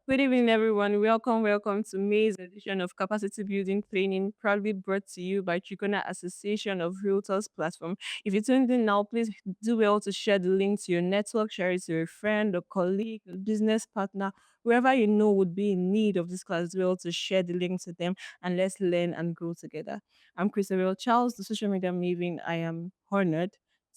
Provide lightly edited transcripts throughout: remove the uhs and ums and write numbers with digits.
Good evening, everyone. Welcome to May's edition of Capacity Building Training, proudly brought to you by Triconna Association of Realtors platform. If you're tuned in now, please do well to share the link to your network, share it to a friend, a colleague, a business partner, whoever you know would be in need of this class, well to share the link to them and let's learn and grow together. I'm Christabel Charles, the social media maven. I am honored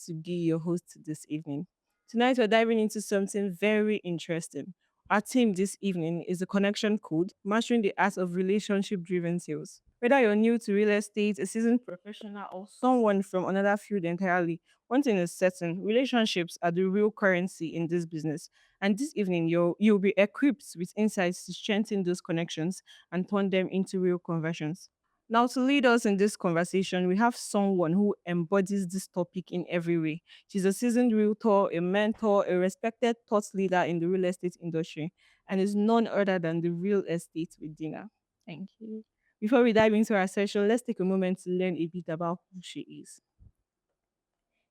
to be your host this evening. Tonight, we're diving into something very interesting. Our theme this evening is the connection code, mastering the art of relationship driven sales. Whether you're new to real estate, a seasoned professional, or someone from another field entirely, one thing is certain: relationships are the real currency in this business. And this evening, you'll be equipped with insights to strengthen those connections and turn them into real conversions. Now, to lead us in this conversation, we have someone who embodies this topic in every way. She's a seasoned realtor, a mentor, a respected thought leader in the real estate industry, and is none other than the real estate with Dinah. Thank you. Before we dive into our session, let's take a moment to learn a bit about who she is.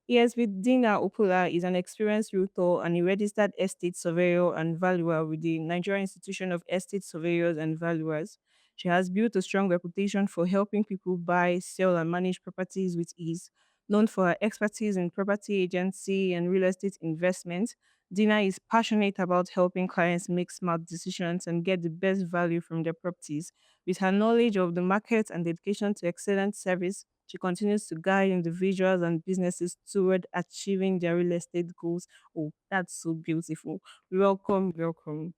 Yes, with Dinah Opulah is an experienced realtor and a registered estate surveyor and valuer with the Nigerian Institution of Estate Surveyors and Valuers. She has built a strong reputation for helping people buy, sell, and manage properties with ease. Known for her expertise in property agency and real estate investment, Dinah is passionate about helping clients make smart decisions and get the best value from their properties. With her knowledge of the market and dedication to excellent service, she continues to guide individuals and businesses toward achieving their real estate goals. Oh, that's so beautiful. Welcome.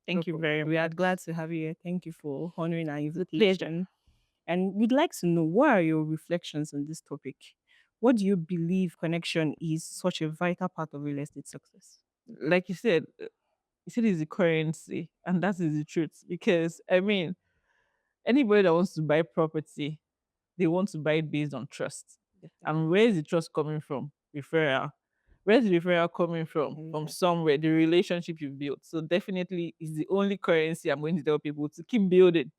Thank you Welcome very very much. We are much. glad to have you here. Thank you for honoring our It's a pleasure. invitation. And we'd like to know, what are your reflections on this topic? What do you believe connection is such a vital part of real estate success? Like you said it's the currency, and that is the truth. Because anybody that wants to buy property, they want to buy it based on trust. And Definitely. where is the trust coming from? Referral. Where's the referral coming from? From Exactly. somewhere, the relationship you built. So definitely is the only currency I'm going to tell people to keep building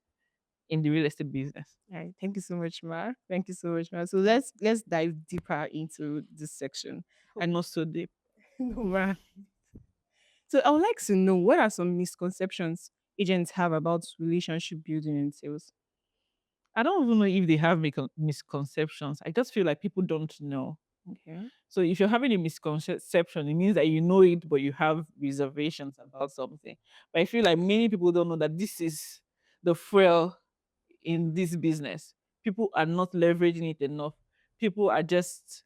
in the real estate business. All right. Thank you so much, Ma. Thank you so much, Ma. So let's dive deeper into this section. Hope And not so deep. no, Ma. So I would like to know, what are some misconceptions agents have about relationship building in sales? I don't even know if they have misconceptions. I just feel like people don't know. Okay. So if you're having a misconception, it means that you know it, but you have reservations about something. But I feel like many people don't know that this is the fuel in this business. People are not leveraging it enough. People are just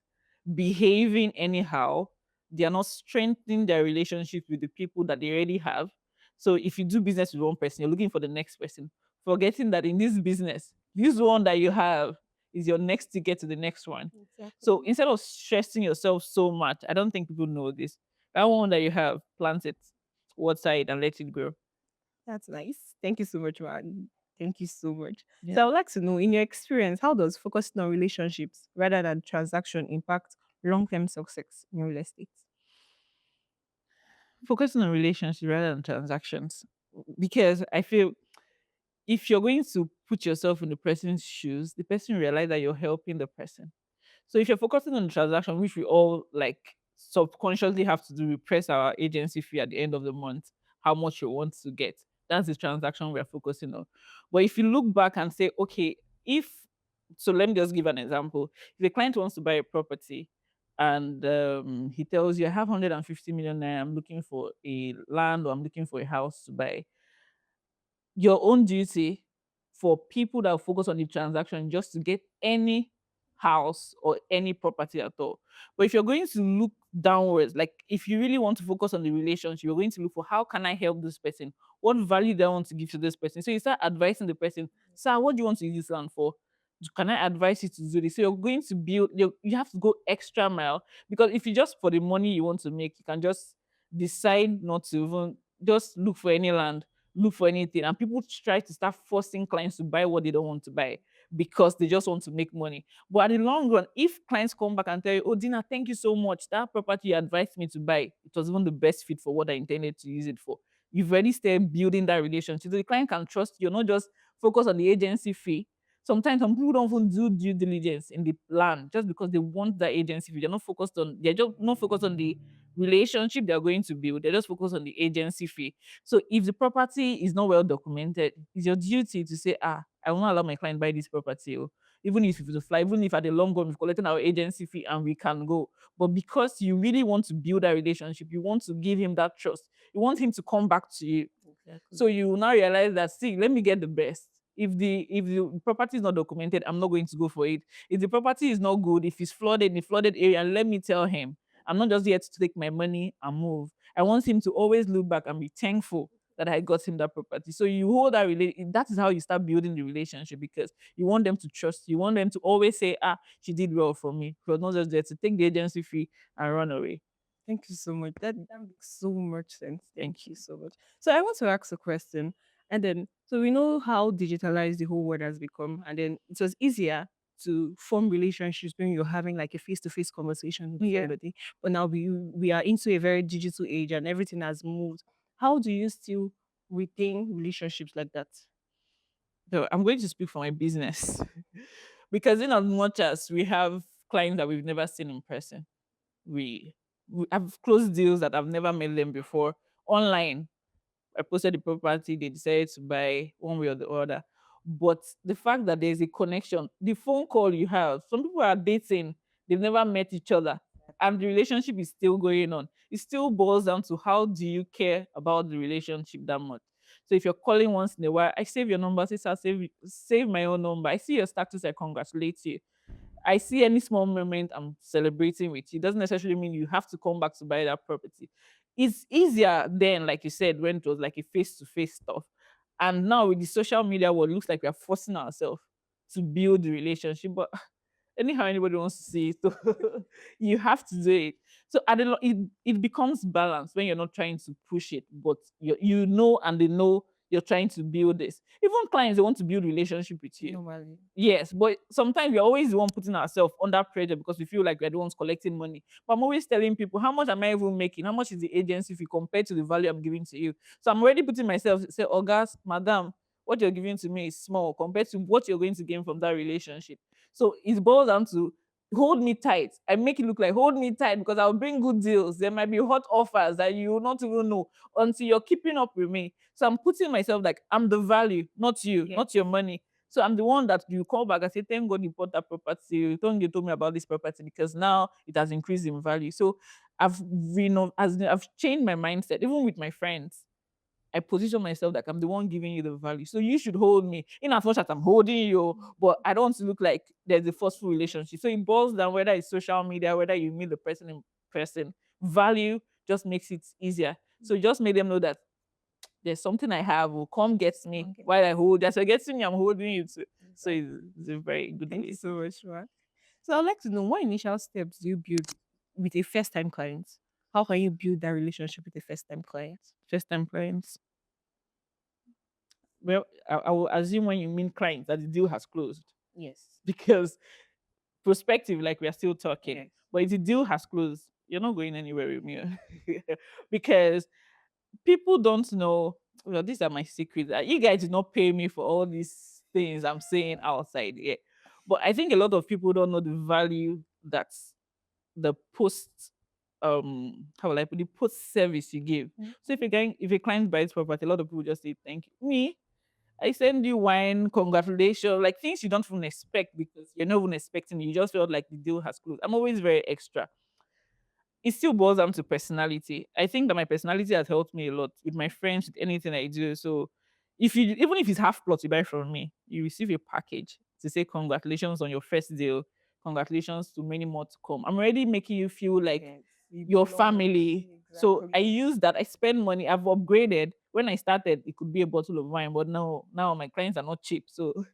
behaving anyhow. They are not strengthening their relationship with the people that they already have. So if you do business with one person, you're looking for the next person, forgetting that in this business, this one that you have is your next ticket to the next one. So Exactly. instead of stressing yourself so much, I don't think people know this. That one that you have, plant it, water it, and let it grow. That's nice. Thank you so much, man. Thank you so much. Yeah. So I would like to know, in your experience, how does focusing on relationships rather than transaction impact long-term success in real estate? Focusing on relationships rather than transactions. Because I feel if you're going to put yourself in the person's shoes, the person realize that you're helping the person. So if you're focusing on the transaction, which we all like subconsciously have to do, we press our agency fee at the end of the month, how much you want to get. That's the transaction we're focusing on. But if you look back and say, okay, if so, let me just give an example. If a client wants to buy a property and he tells you, I have 150 million naira, I'm looking for a land or I'm looking for a house to buy, your own duty for people that focus on the transaction just to get any house or any property at all. But if you're going to look downwards, like if you really want to focus on the relationship, you're going to look for how can I help this person? What value do I want to give to this person? So you start advising the person, sir, what do you want to use this land for? Can I advise you to do this? So you're going to build, you have to go extra mile because if you just for the money you want to make, you can just decide not to even just look for any land, look for anything. And people try to start forcing clients to buy what they don't want to buy because they just want to make money. But at the long run, if clients come back and tell you, oh, Dina, thank you so much. That property you advised me to buy, it was even the best fit for what I intended to use it for. You've already started building that relationship. So the client can trust you, not just focus on the agency fee. Sometimes some people don't even do due diligence in the plan just because they want that agency fee. They're not focused on, they're just not focused on the relationship they're going to build, they just focus on the agency fee. So if the property is not well documented, it's your duty to say, I will not allow my client buy this property. Oh. Even if it's a fly, even if at the long run we've collected our agency fee and we can go. But because you really want to build a relationship, you want to give him that trust, you want him to come back to you. Exactly. So you will now realize that, see, let me get the best. If the property is not documented, I'm not going to go for it. If the property is not good, if it's flooded in a flooded area, let me tell him, I'm not just here to take my money and move. I want him to always look back and be thankful that I got him that property. So you hold that is how you start building the relationship, because you want them to trust you. You want them to always say, she did well for me. She was not just there to take the agency fee and run away. Thank you so much. That makes so much sense. Thank you so much. So I want to ask a question, and then so we know how digitalized the whole world has become, and then it was easier to form relationships when you're having like a face-to-face conversation with Yeah. somebody. But now we are into a very digital age, and everything has moved. How do you still retain relationships like that? So I'm going to speak for my business because in as much as we have clients that we've never seen in person, we have closed deals that I've never met them before online. I posted the property, they decided to buy one way or the other. But the fact that there's a connection, the phone call you have, some people are dating, they've never met each other, and the relationship is still going on. It still boils down to how do you care about the relationship that much. So if you're calling once in a while, I save your number, I save my own number. I see your status, I congratulate you. I see any small moment, I'm celebrating with you. It doesn't necessarily mean you have to come back to buy that property. It's easier then, like you said, when it was like a face-to-face stuff. And now with the social media world, it looks like we are forcing ourselves to build the relationship. But anyhow anybody wants to see it, so you have to do it. So it becomes balanced when you're not trying to push it, but you know, and they know you're trying to build this. Even clients, they want to build relationship with you. Normally. Yes, but sometimes we're always the one putting ourselves under pressure because we feel like we're the ones collecting money. But I'm always telling people, how much am I even making? How much is the agency fee compared to the value I'm giving to you? So I'm already putting myself, say, oh, guys, madam, what you're giving to me is small compared to what you're going to gain from that relationship. So it boils down to hold me tight. I make it look like hold me tight because I'll bring good deals. There might be hot offers that you will not even know until you're keeping up with me. So I'm putting myself like I'm the value, not you, Yeah. not your money. So I'm the one that you call back and say, thank God you bought that property. Thank you told me about this property because now it has increased in value. So I've changed my mindset, even with my friends. I position myself like I'm the one giving you the value. So you should hold me in as much as I'm holding you, but I don't want to look like there's a forceful relationship. So it boils down whether it's social media, whether you meet the person in person. Value just makes it easier. So just make them know that there's something I have will come get me Okay. while I hold. As you're getting me, I'm holding you too. So Exactly. it's a very good Thank you way. so much, Mark. So I'd like to know what initial steps do you build with a first time client? How can you build that relationship with a first time client? First time clients. Well, I will assume when you mean clients that the deal has closed Yes. because prospective, like we are still talking. Yes. But if the deal has closed, you're not going anywhere with me. Because people don't know. Well, these are my secrets. You guys did not pay me for all these things I'm saying outside here. But I think a lot of people don't know the value that the post how will I put the post service you give. Mm. So if a client buys property, a lot of people just say thank you. Me, I send you wine, congratulations, like things you don't even expect because you're not even expecting it. You just felt like the deal has closed. I'm always very extra. It still boils down to personality. I think that my personality has helped me a lot with my friends, with anything I do. So if you even if it's half plot you buy from me, you receive a package to say congratulations on your first deal, congratulations to many more to come. I'm already making you feel like Yes. You your belong. family. So I Exactly. use that. I spend money. I've upgraded. When I started, it could be a bottle of wine, but now my clients are not cheap. So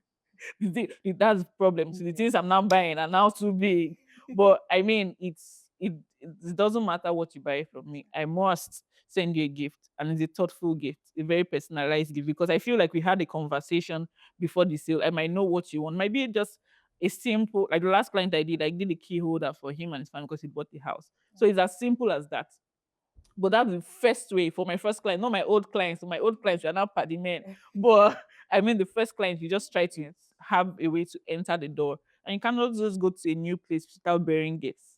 that's the problem. So the Yes. things I'm now buying are now too big. But I mean, it doesn't matter what you buy from me. I must send you a gift, and it's a thoughtful gift, a very personalized gift, because I feel like we had a conversation before the sale. I might know what you want. Might be just a simple, like the last client I did a key holder for him and his family because he bought the house. So it's as simple as that. But that's the first way for my first client, not my old clients. So my old clients are now party men. But I mean, the first client, you just try to Yes. have a way to enter the door. And you cannot just go to a new place without bearing gifts.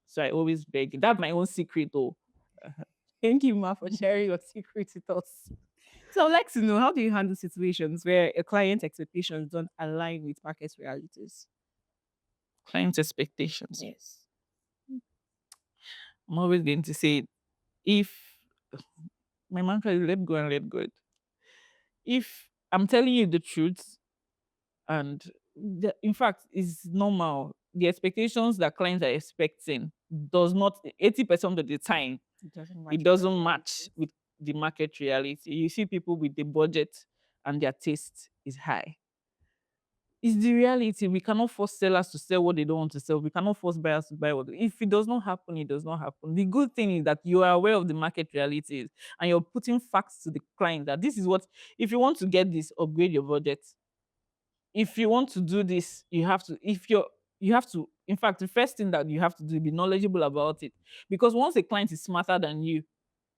So I always beg. That's my own secret though. Thank you, Ma, for sharing your secret with us. So I'd like to know, how do you handle situations where a client expectations don't align with market realities? Client expectations. Yes. I'm always going to say, if my mantra is let go and let God. If I'm telling you the truth, and in fact, it's normal. The expectations that clients are expecting does not 80% of the time It doesn't it match with the doesn't match realities. with the market reality. You see people with the budget and their taste is high. It's the reality. We cannot force sellers to sell what they don't want to sell. We cannot force buyers to buy what. If it does not happen, it does not happen. The good thing is that you are aware of the market realities and you're putting facts to the client that this is what. If you want to get this, upgrade your budget. If you want to do this, you have to. If you're you have to. In fact, the first thing that you have to do is be knowledgeable about it, because once a client is smarter than you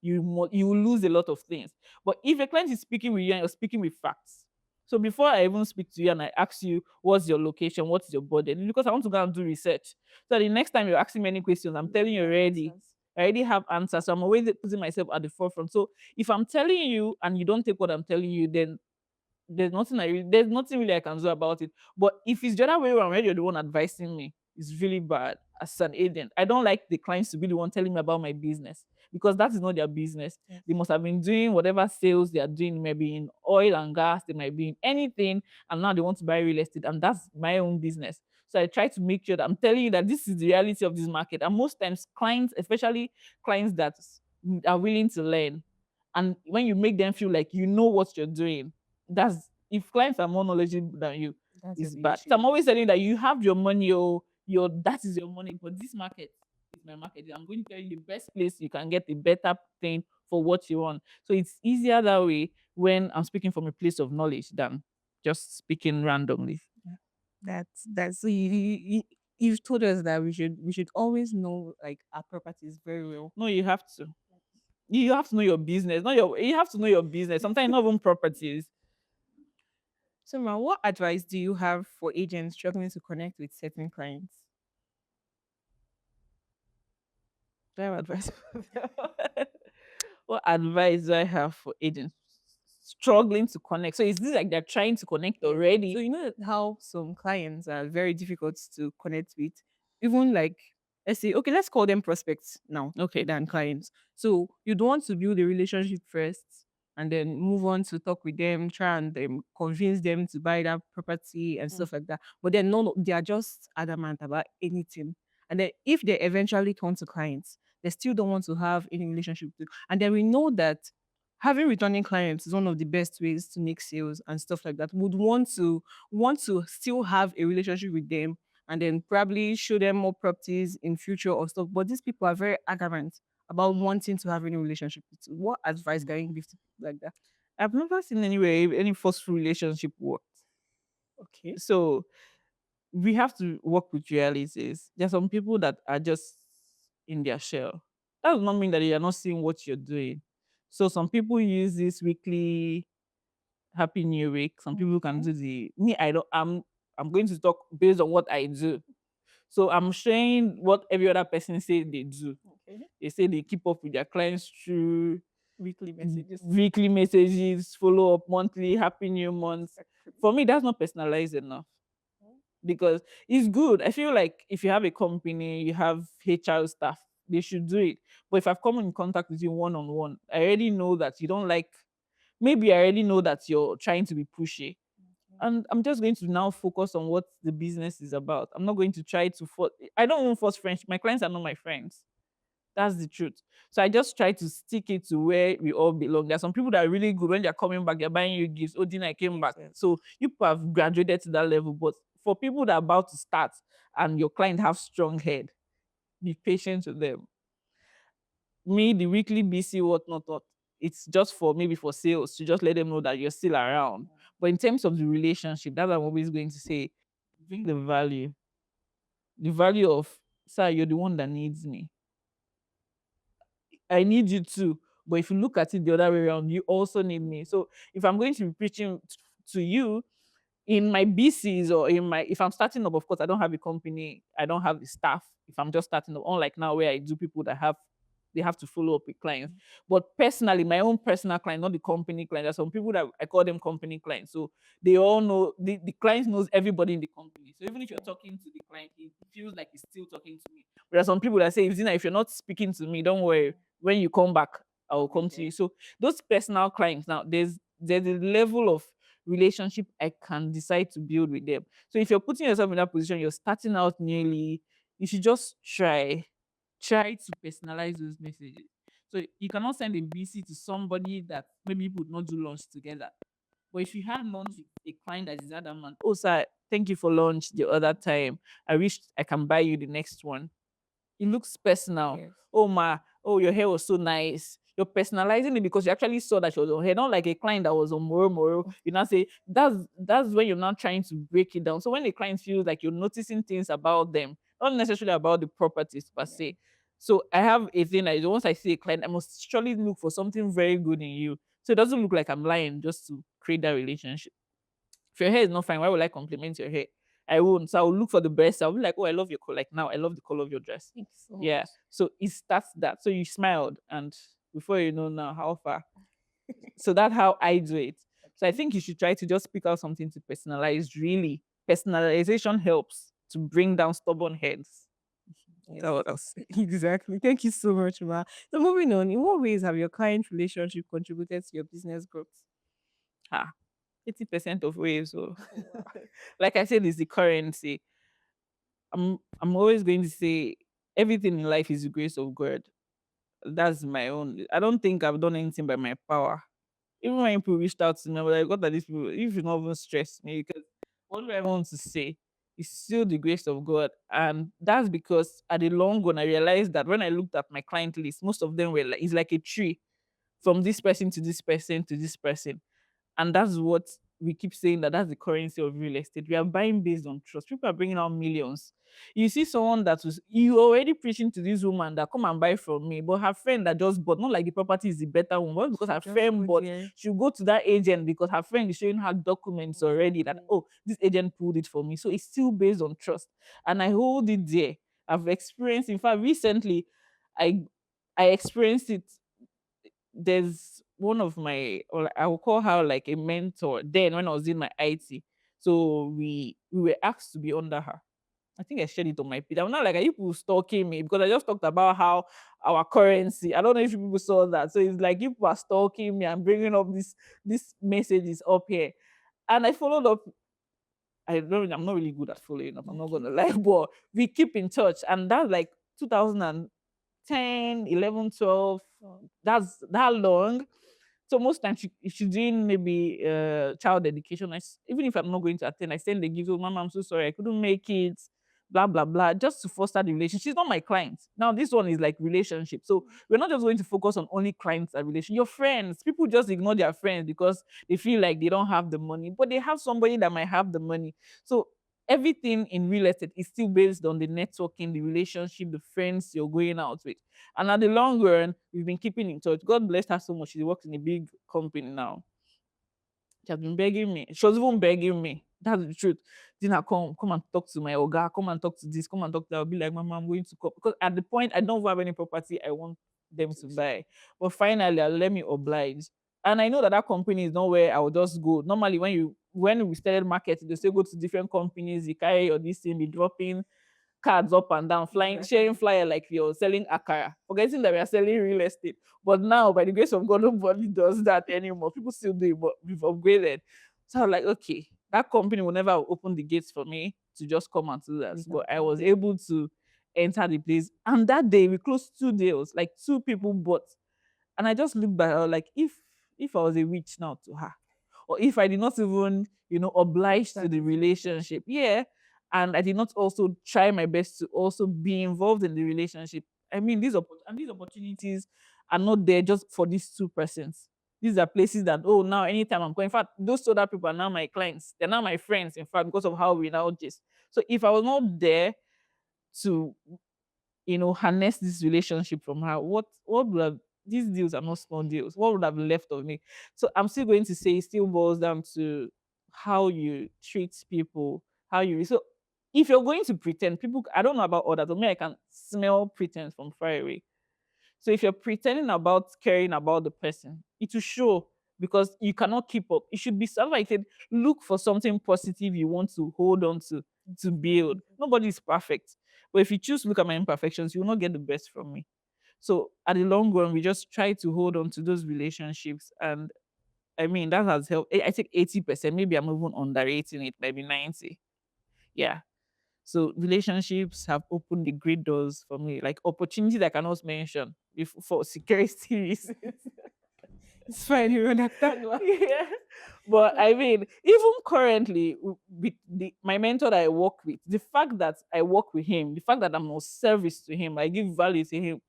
will lose a lot of things. But if a client is speaking with you and you're speaking with facts, so before I even speak to you and I ask you what's your location, what's your budget, because I want to go and do research. So the next time you're asking me any questions, I'm You telling already you have already. answers. I already have answers. So I'm always putting myself at the forefront. So if I'm telling you and you don't take what I'm telling you, then there's nothing really I can do about it. But if it's the other way around, where you're the one advising me, it's really bad as an agent. I don't like the clients to be the one telling me about my business, because that is not their business. Yes. They must have been doing whatever sales they are doing, maybe in oil and gas, they might be in anything, and now they want to buy real estate, and that's my own business. So I try to make sure that I'm telling you that this is the reality of this market. And most times, clients, especially clients that are willing to learn, and when you make them feel like you know what you're doing, that's if clients are more knowledgeable than you, That's a it's big bad. So issue. I'm always telling you that you have your money, your that is your money, but this market is my market. I'm going to tell you the best place you can get the better thing for what you want. So it's easier that way when I'm speaking from a place of knowledge than just speaking randomly. Yeah. That's so you've told us that we should always know like our properties very well. No, you have to. You have to know your business. Not your you have to know your business. Sometimes not even properties. So Ma, what advice do you have for agents struggling to connect with certain clients? Do I have advice? What advice do I have for agents struggling to connect? So is this like they're trying to connect Yes. So already? you know how some clients are very difficult to connect with, even like, let's say, okay, let's call them prospects now Okay. than clients. So you don't want to build a relationship first and then move on to talk with them, try and convince them to buy that property and Mm. stuff like that. But then no, they are just adamant about anything. And then if they eventually turn to clients, they still don't want to have any relationship with. And then we know that having returning clients is one of the best ways to make sales and stuff like that. Would want to still have a relationship with them and then probably show them more properties in future or stuff. But these people are very adamant about wanting to have any relationship with you. What advice can you give to people like that? I've never seen anywhere any forceful relationship work. Okay. So we have to work with realities. There are some people that are just in their shell. That does not mean that they are not seeing what you're doing. So some people use this weekly happy new week. Some people can Okay. do the me. I don't. I'm going to talk based on what I do. So I'm sharing what every other person say they do. Okay. They say they keep up with their clients through Weekly messages. weekly messages, follow up monthly, happy new month. Exactly. For me, that's not personalized enough, because it's good. I feel like if you have a company, you have HR staff, they should do it. But if I've come in contact with you one on one, I already know that you don't like, maybe I already know that you're trying to be pushy. Okay. And I'm just going to now focus on what the business is about. I'm not going to try to force, I don't want force friendship. My clients are not my friends. That's the truth. So I just try to stick it to where we all belong. There are some people that are really good when they're coming back, they're buying you gifts. Oh, Dina, I came Yes, back. yes. So you people have graduated to that level. But for people that are about to start and your client have strong head, be patient with them. Me, the weekly BC, what, it's just for maybe for sales to just let them know that you're still around. But in terms of the relationship, that's what I'm always going to say. Bring the value of, sir, you're the one that needs me. I need you too. But if you look at it the other way around, you also need me. So if I'm going to be preaching to you, in my BCs or in my if I'm starting up, of course, I don't have a company, I don't have the staff. If I'm just starting up, unlike now where I do people that have they have to follow up with clients. But personally, my own personal client, not the company client. There's some people that I call them company clients. So they all know the client knows everybody in the company. So even if you're talking to the client, it feels like he's still talking to me. But there's some people that say, Zina, if you're not speaking to me, don't worry. When you come back, I will come to you. So those personal clients now, there's a level of relationship I can decide to build with them. So if you're putting yourself in that position, you're starting out newly, you should just try to personalize those messages. So you cannot send a VC to somebody that maybe you would not do lunch together. But if you had lunch with a client that is adamant, oh sir, thank you for lunch the other time. I wish I can buy you the next one. It looks personal. Yes. Oh ma, oh your hair was so nice. You're personalizing it because you actually saw that she was on hair, not like a client that was on moro. You now say that's when you're not trying to break it down. So when the client feels like you're noticing things about them, not necessarily about the properties per Yeah. se. So I have a thing that once I see a client, I must surely look for something very good in you. So it doesn't look like I'm lying just to create that relationship. If your hair is not fine, why would I compliment your hair? I won't. So I will look for the best. I'll be like, oh, I love your color. Like now, I love the color of your dress. Thank you so Yeah. much. So it starts that. So you smiled, and before you know now, how far? So that's how I do it. So I Okay. think you should try to just pick out something to personalize. Really, personalization helps to bring down stubborn heads. That's what I'll say. Exactly. Thank you so much, Ma. So moving on, in what ways have your client relationship contributed to your business growth? Ah, 80% of ways. So, Oh, wow. like I said, is the currency. I'm always going to say everything in life is the grace of God. That's my own. I don't think I've done anything by my power. Even when people reached out to me, I was like, what are these people? If you not even stress me, because what do I want to say? It's still the grace of God. And that's because at the long run, I realized that when I looked at my client list, most of them were like, it's like a tree from this person to this person to this person. And that's what we keep saying, that that's the currency of real estate. We are buying based on trust. People are bringing out millions. You see someone that was you already preaching to this woman that come and buy from me, but her friend that just bought, not like the property is the better one, but because She her just friend go bought, there. she'll go to that agent because her friend is showing her documents already that, Exactly. oh, this agent pulled it for me. So it's still based on trust. And I hold it there. I've experienced, in fact, recently, I I experienced it. There's one of my, or I will call her like a mentor then when I was in my IT. So we were asked to be under her. I think I shared it on my page. I'm not like, are you people stalking me? Because I just talked about how our currency. I don't know if you people saw that. So it's like you people are stalking me and bringing up this messages up here. And I followed up. I'm not really good at following up. I'm not Okay. gonna lie, but we keep in touch. And that's like 2010, 11, 12. Oh, That's that long. So most times, if she's doing maybe child education, even if I'm not going to attend, I send the gift. Oh, Mama, I'm so sorry, I couldn't make it. Blah blah blah, just to foster the relationship. She's not my client. Now this one is like relationship. So we're not just going to focus on only clients and relation. Your friends, people just ignore their friends because they feel like they don't have the money, but they have somebody that might have the money. So everything in real estate is still based on the networking, the relationship, the friends you're going out with. And at the long run, we've been keeping in touch. God bless her so much. She works in a big company now. She has been begging me. She was even begging me. That's the truth. Dina, come and talk to my Oga. Come and talk to this. Come and talk to that. I'll be like, Mama, I'm going to come. Because at the point, I don't have any property I want them to buy. But finally, let me oblige. And I know that that company is not where I will just go. Normally, when we started marketing, they say go to different companies, you carry your this thing, be dropping cards up and down, flying, sharing exactly. flyer like you're selling akara, forgetting that we are selling real estate. But now, by the grace of God, nobody does that anymore. People still do it, but we've upgraded. So I'm like, okay, that company will never open the gates for me to just come and do that. We can But I buy. was able to enter the place. And that day we closed 2 deals, like two people bought. And I just looked back, I was like, if I was a witch now to her, or if I did not even, oblige to Start the this relationship. relationship, yeah, and I did not also try my best to also be involved in the relationship. I mean, these opportunities are not there just for these two persons. These are places that, oh, now anytime I'm going. In fact, those other people are now my clients. They're now my friends. In fact, because of how we now just. So if I was not there to, harness this relationship from her, what would have, these deals are not small deals. What would have left of me? So I'm still going to say it still boils down to how you treat people, how you so if you're going to pretend, people I don't know about others, but me, I can smell pretense from far away. So if you're pretending about caring about the person, it will show because you cannot keep up. It should be something like said, look for something positive you want to hold on to build. Nobody is perfect. But if you choose to look at my imperfections, you will not get the best from me. So at the long run, we just try to hold on to those relationships. And I mean, that has helped. I think 80%, maybe I'm even underrating it, maybe 90. Yeah. So relationships have opened the great doors for me, like opportunities I cannot mention if for security reasons. It's fine. You understand? Yeah. But I mean, even currently with my mentor that I work with, the fact that I work with him, the fact that I'm of service to him, I give value to him,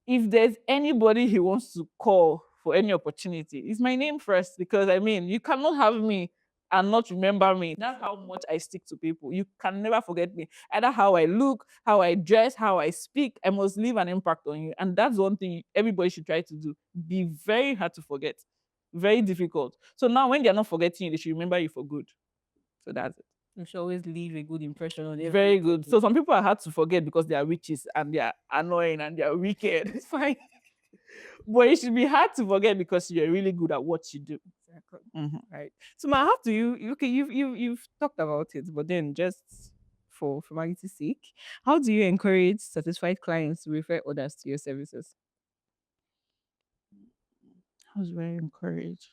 if there's anybody he wants to call for any opportunity, it's my name first because I mean, you cannot have me and not remember me. That's how much I stick to people. You can never forget me. Either how I look, how I dress, how I speak, I must leave an impact on you. And that's one thing everybody should try to do. Be very hard to forget. Very difficult. So now when they're not forgetting you, they should remember you for good. So that's it. You should always leave a good impression on Very good. everybody. So some people are hard to forget because they are witches and they are annoying and they are wicked. It's fine. But it should be hard to forget because you're really good at what you do. Exactly. Mhm. Right. So, ma, how do you? Okay, you've talked about it, but then just for formality's sake, how do you encourage satisfied clients to refer others to your services? I was very encouraged.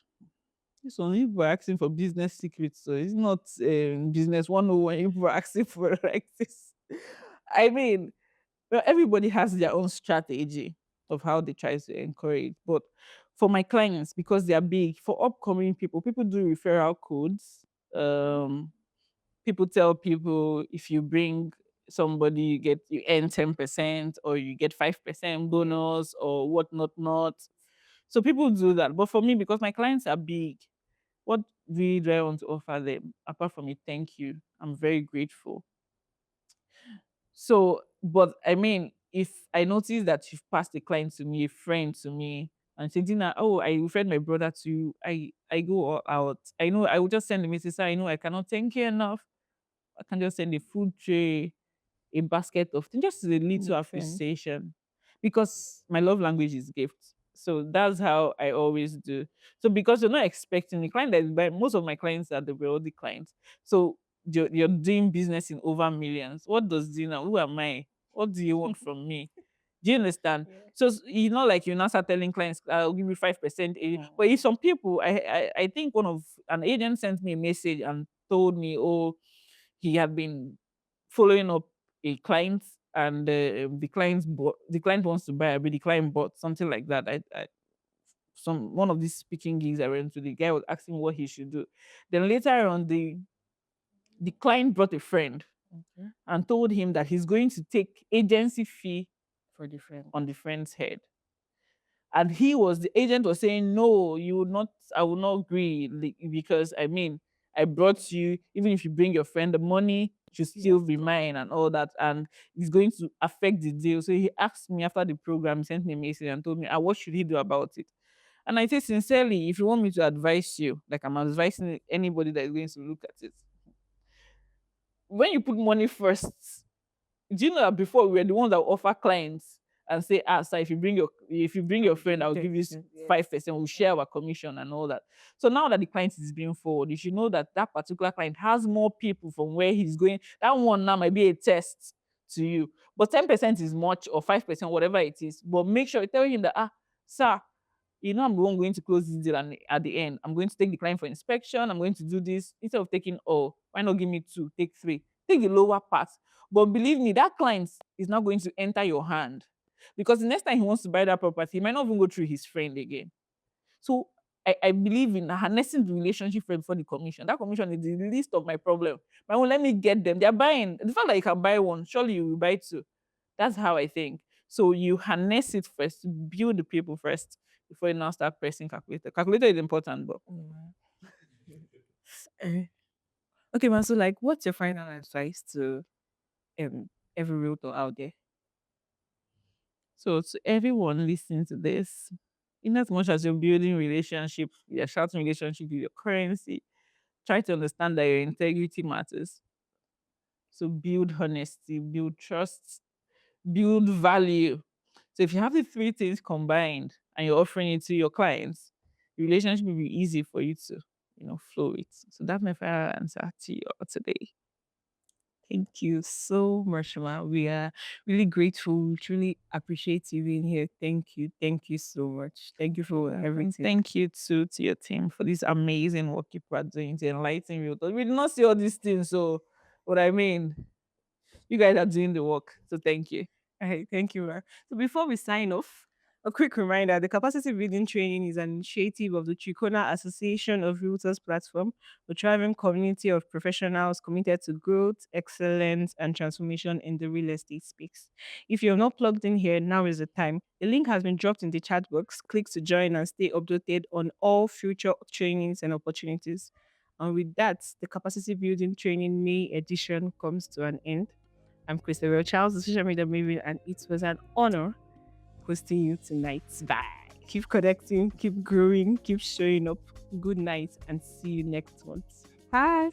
This one, people are asking for business secrets, so it's not business 101. People are asking for like this. I mean, well, everybody has their own strategy of how they try to encourage. But for my clients, because they are big, for upcoming people, people do referral codes. Um, People tell people if you bring somebody, you earn 10% or you get 5% bonus or whatnot not. So people do that. But for me, because my clients are big, what really do I want to offer them apart from a thank you? I'm very grateful. So, but I mean, if I notice that you've passed a client to me, a friend to me, and say, Dina, oh, I referred my brother to you, I go all out. I know I will just send the message. "Sir, I know I cannot thank you enough. I can just send a food tray, a basket of things, just a little Different. appreciation. Because my love language is gift. So that's how I always do. So because you're not expecting the client that is buying, most of my clients are the wealthy clients. So you're doing business in over millions. What does Dina? Who am I? What do you want from me? Do you understand? Yeah. So you know, like you now start telling clients, I'll give you 5%. But Mm. if some people, I think one of an agent sent me a message and told me, oh, he had been following up a client and the client wants to buy, but the client bought something like that. Some one of these speaking gigs I went to, the guy was asking what he should do. Then later on, the client brought a friend Okay. and told him that he's going to take agency fee For different. on the friend's head. And the agent was saying, no, you would not, I will not agree because I mean, I brought you, even if you bring your friend, the money should still Yes. be mine and all that. And it's going to affect the deal. So he asked me after the program, he sent me a message and told me, what should he do about it? And I say, sincerely, if you want me to advise you, like I'm advising anybody that is going to look at it, when you put money first, do you know that before we were the ones that offer clients and say, sir, if you bring I your will give friend, you I'll give you 10%. Yes. 5%, we'll share our commission and all that. So now that the client is being forward, you should know that that particular client has more people from where he's going. That one now might be a test to you. But 10% is much or 5%, whatever it is. But make sure you tell him that, sir, I'm the one going to close this deal, and at the end, I'm going to take the client for inspection. I'm going to do this. Instead of taking all, why not give me two? Take three. Take the lower part. But believe me, that client is not going to enter your hand because the next time he wants to buy that property, he might not even go through his friend again. So I believe in harnessing the relationship first before the commission. That commission is the least of my problem. My own, let me get them. They're buying. The fact that you can buy one, surely you will buy two. That's how I think. So you harness it first, build the people first before you now start pressing calculator. Calculator is important, but Mm. Eh, okay, man. So, like, what's your final advice to every realtor out there? so to everyone listening to this, in as much as you're building relationship, you're shouting relationship with your currency, Try to understand that your integrity matters. So build honesty, build trust, build value. So if you have the three things combined and you're offering it to your clients, the relationship will be easy for you to, flow it. So that's my final answer to you all today. Thank you so much, Ma. We are really grateful. We truly appreciate you being here. Thank you. Thank you so much. Thank you for And everything. thank you too to your team for this amazing work you are doing to enlighten you. We did not see all these things, so what I mean, you guys are doing the work. So thank you. Hey, thank you. So before we sign off, a quick reminder, the capacity building training is an initiative of the Triconna Association of Realtors platform, a thriving community of professionals committed to growth, excellence, and transformation in the real estate space. If you're not plugged in here, now is the time. The link has been dropped in the chat box. Click to join and stay updated on all future trainings and opportunities. And with that, the capacity building training May edition comes to an end. I'm Christopher Charles, the social media maybe, and it was an honor hosting you tonight. Bye. Keep connecting, keep growing, keep showing up. Good night, and see you next month. Bye.